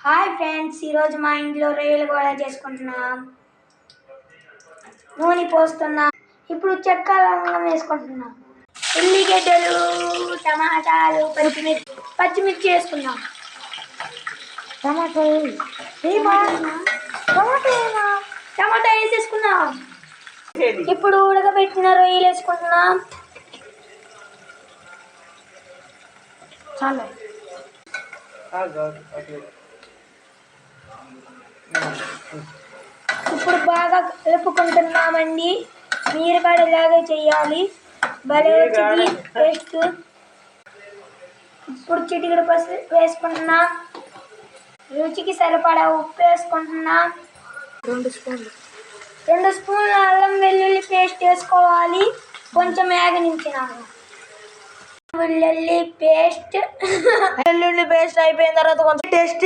Hi friends, ఈరోజు మా ఇంట్లో రొయ్యలు కూడా చేసుకుంటున్నాం. నూనె పోస్తున్నాం. ఇప్పుడు చెక్క లవంగం వేసుకుంటున్నాం. ఉల్లిగడ్డలు, టమాటాలు, పచ్చిమిర్చి వేసుకున్నాం. టమాటా వేసేసుకున్నాం. ఇప్పుడు ఉడకబెట్టిన రొయ్యలు వేసుకుంటున్నాం. చాలా ఇప్పుడు బాగా కలుపుకుంటున్నామండి. మీరు కూడా ఇలాగే చేయాలి. భలే వచ్చింది టేస్ట్. ఇప్పుడు చిటికెడు పసుపు వేసుకుంటున్నాం. రుచికి సరిపడా ఉప్పు వేసుకుంటున్నాం. 2 స్పూన్ల అల్లం వెల్లుల్లి పేస్ట్ వేసుకోవాలి. కొంచెం వేగనించినాము. వెల్లుల్లి పేస్ట్ అయిపోయిన తర్వాత కొంచెం టేస్ట్